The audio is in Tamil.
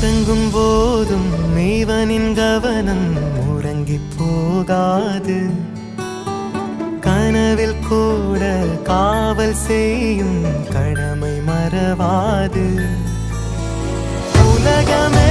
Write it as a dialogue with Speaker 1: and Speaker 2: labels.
Speaker 1: உறங்கும் போதும் இவனின் கவனம் உறங்கி போகாது. கனவில் கூட காவல் செய்யும் கடமை மறவாது. உலகமே